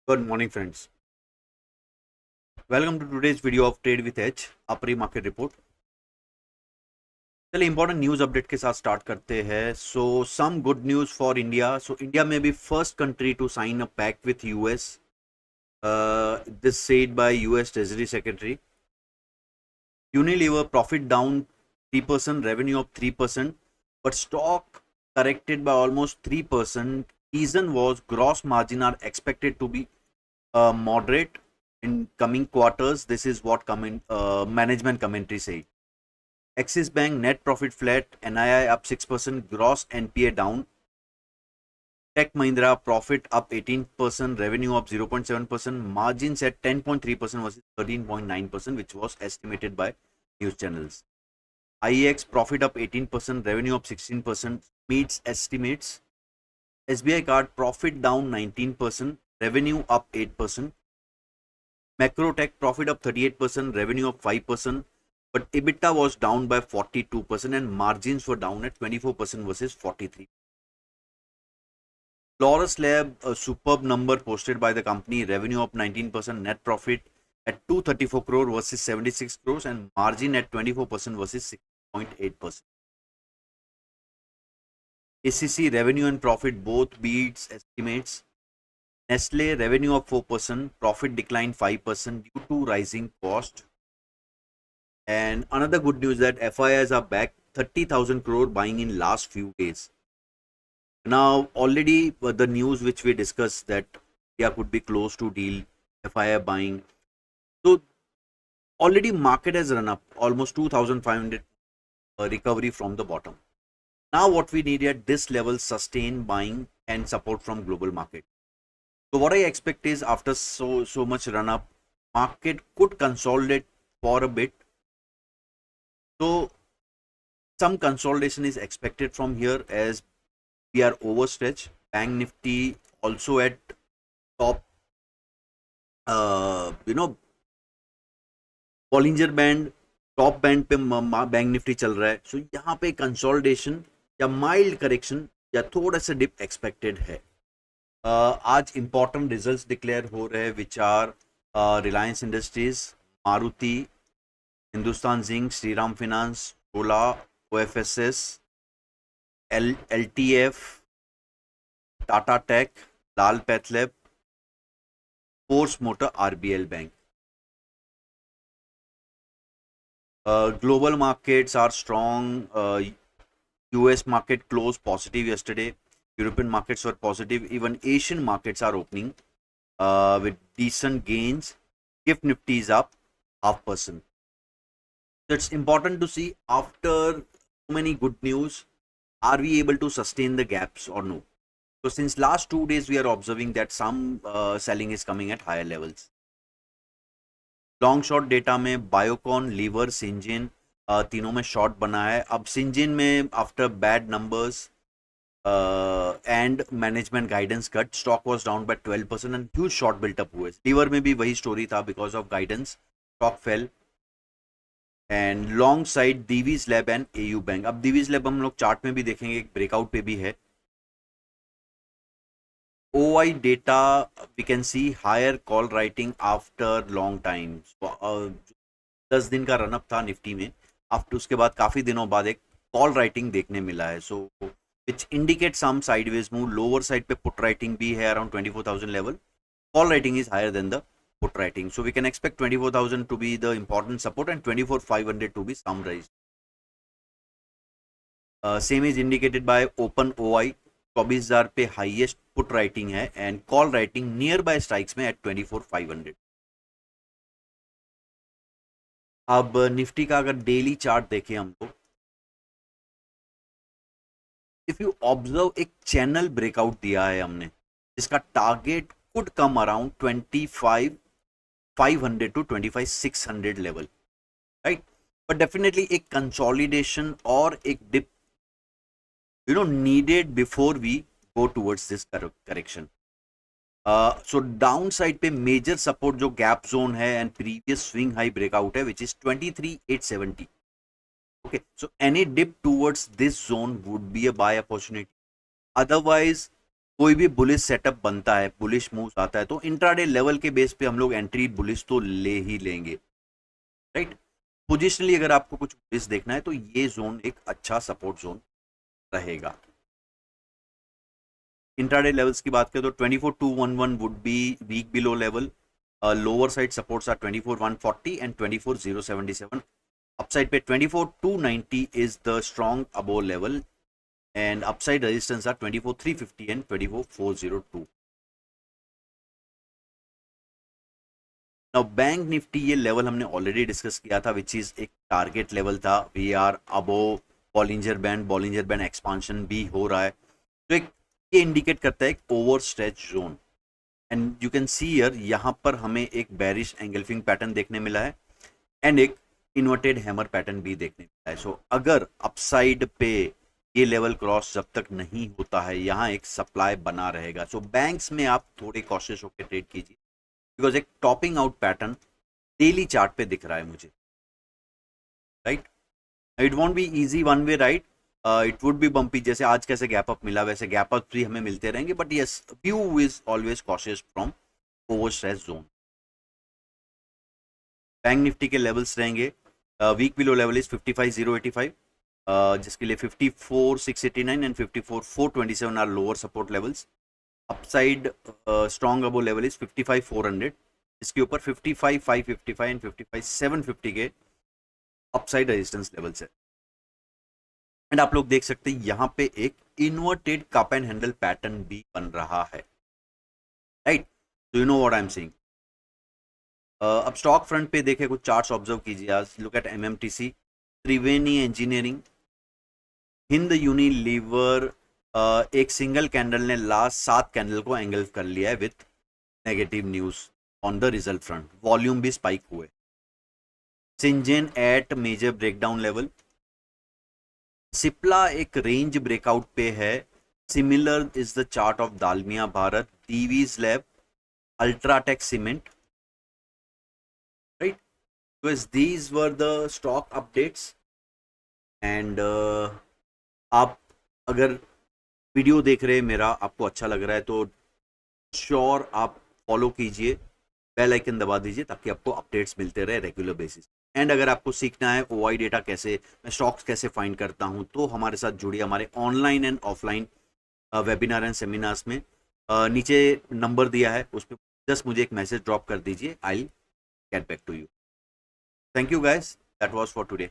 Good morning, friends. Welcome to today's video of Trade with Edge, a pre-market report. चलिए important news update के साथ start करते हैं. So some good news for India. So India में be first country to sign a pact with US. This said by US treasury secretary. Unilever profit down 3%, revenue up 3%, but stock corrected by almost 3%. Reason was gross margin are expected to be moderate in coming quarters. This is what management commentary say. Axis Bank net profit flat, NII up 6%, gross NPA down. Tech Mahindra profit up 18%, revenue up 0.7%, margins at 10.3% versus 13.9%, which was estimated by news channels. IEX profit up 18%, revenue up 16%, meets estimates. SBI card profit down 19%, revenue up 8%. Macrotech profit up 38%, revenue up 5%, but EBITDA was down by 42% and margins were down at 24% versus 43%. Laurus Lab, a superb number posted by the company, revenue up 19%, net profit at 234 crore versus 76 crores and margin at 24% versus 6.8%. ACC revenue and profit both beats estimates. Nestle revenue up 4%, profit declined 5% due to rising cost. And another good news that FIIs are back, 30,000 crore buying in last few days. Now already the news which we discussed that India could be close to deal FII buying. So already market has run up almost 2,500 recovery from the bottom. Now what we need at this level, sustain buying and support from global market. So what I expect is after so much run up, market could consolidate for a bit. So some consolidation is expected from here as we are overstretched. Bank Nifty also at top, Bollinger Band, top band पे bank Nifty चल रहा है. सो यहाँ पे consolidation या mild correction या थोड़ा सा डिप एक्सपेक्टेड है. आज इंपॉर्टेंट रिजल्ट्स डिक्लेयर हो रहे हैं which are Reliance Industries, Maruti, Hindustan Zinc, Shriram Finance, Ola, OFSS, LTF, Tata Tech, Lal Pathlab, Force Motor, RBL Bank. Global markets are strong. US market closed positive yesterday. European markets were positive. Even Asian markets are opening with decent gains. Gift Nifty is up 0.5%. So it's important to see after so many good news, are we able to sustain the gaps or no? So since last 2 days, we are observing that some selling is coming at higher levels. Long short data में Biocon, Lever, Syngene तीनों में short बना है. अब सिंजिन में after bad numbers and management guidance cut, stock was down by 12% and huge short built up हुए. Lever में भी वही स्टोरी था, because of guidance stock fell. And long side Divi's lab and AU bank. अब दिवीज लैब हम लोग चार्ट में भी देखेंगे, एक ब्रेकआउट पे भी है. OI data, we can see higher call writing after long time. So, 10 दिन का रनअप था निफ्टी में. आफ्टर उसके बाद काफी दिनों बाद एक कॉल राइटिंग देखने मिला है. So which indicate some sideways move. Lower side पे पुट राइटिंग भी है around 24,000 level. Call writing is higher than the put writing. So we can expect 24,000 to be the important support and 24,500 to be summarized. Same is indicated by open OI. 24,000 पे highest put writing है and call writing near by strikes में eight 24,500. अब Nifty का अगर daily chart देखें हम लोग, if you observe एक चैनल ब्रेकआउट दिया है हमने जिसका target could come around 25,500 to 25,600 level, right. But definitely एक कंसोलिडेशन और एक dip needed before we go towards this correction. So down side पे मेजर सपोर्ट जो गैप जोन है and previous swing high breakout है which is 23,870. Okay, so any dip towards this zone would be a buy opportunity. Otherwise कोई भी bullish setup बनता है, bullish moves आता है, तो इंट्राडे लेवल के बेस पे हम लोग एंट्री बुलिश तो ले ही लेंगे, राइट। पोजिशनली अगर आपको कुछ बुलिश देखना है तो ये जोन एक अच्छा सपोर्ट जोन रहेगा। इंट्राडे लेवल्स की बात करें तो 24,211 would be weak below level, lower side supports are 24,140 and 24,077। Upside पे 24,290 is the strong above level and upside resistance are 24,350 and 24,402. Now bank Nifty ये लेवल हमने ऑलरेडी डिस्कस किया था, विच इज एक टारगेट लेवल था। We are above Bollinger band expansion भी हो रहा है, तो एक ये इंडिकेट करता है एक over stretch zone. And you can see here, यहाँ पर हमें एक बेरिश एंगल्फिंग पैटर्न देखने मिला है एंड एक इन्वर्टेड हैमर पैटर्न भी देखने मिला है। सो अगर अपसाइड पे ये लेवल क्रॉस जब तक नहीं होता है, यहाँ एक सप्लाई बना रहेगा। सो बैंक्स में आप थोड़े कॉशियस होकर ट्रेड कीजिए, बिकॉज एक topping out pattern daily chart पे दिख रहा है मुझे, right. It won't be easy one way, right. It would be bumpy, जैसे आज कैसे गैप अप मिला वैसे गैप अप भी हमें मिलते रहेंगे, but yes, view is always cautious from over stress zone. Bank Nifty के लेवल्स रहेंगे, वीक बिलो लेवल इज 55,085, जिसके लिए 54,689 and 54,427 are lower support levels. Upside strong above level is 55,400, इसके ऊपर 55,555 एंड 55,750 के अपसाइड रेजिस्टेंस लेवल्स है। एंड आप लोग देख सकते हैं यहाँ पे एक inverted cup and handle pattern भी बन रहा है, right. Do you know what I am saying? अब स्टॉक फ्रंट पे देखे, कुछ चार्ट्स ऑब्जर्व कीजिए। आज look at MMTC, Triveni engineering, Hind Unilever. एक सिंगल कैंडल ने लास्ट 7 कैंडल को एंगल्फ कर लिया है with negative news on the result front, volume भी स्पाइक हुए। Syngene at major breakdown level, Cipla एक रेंज ब्रेकआउट पे है। Similar is the chart of Dalmia Bharat, Divi's lab, UltraTech cement, right. Because these were the stock updates. And आप अगर वीडियो देख रहे हैं मेरा, आपको अच्छा लग रहा है तो श्योर आप फॉलो कीजिए, बेल आइकन दबा दीजिए, ताकि आपको अपडेट्स मिलते रहे रेगुलर बेसिस। एंड अगर आपको सीखना है ओआई डेटा कैसे, मैं स्टॉक्स कैसे फाइंड करता हूं, तो हमारे साथ जुड़िए हमारे online and offline webinar and seminars में। नीचे नंबर दिया है, उस पर जस्ट मुझे एक मैसेज ड्रॉप कर दीजिए, I get back to you. Thank you guys, that was for today.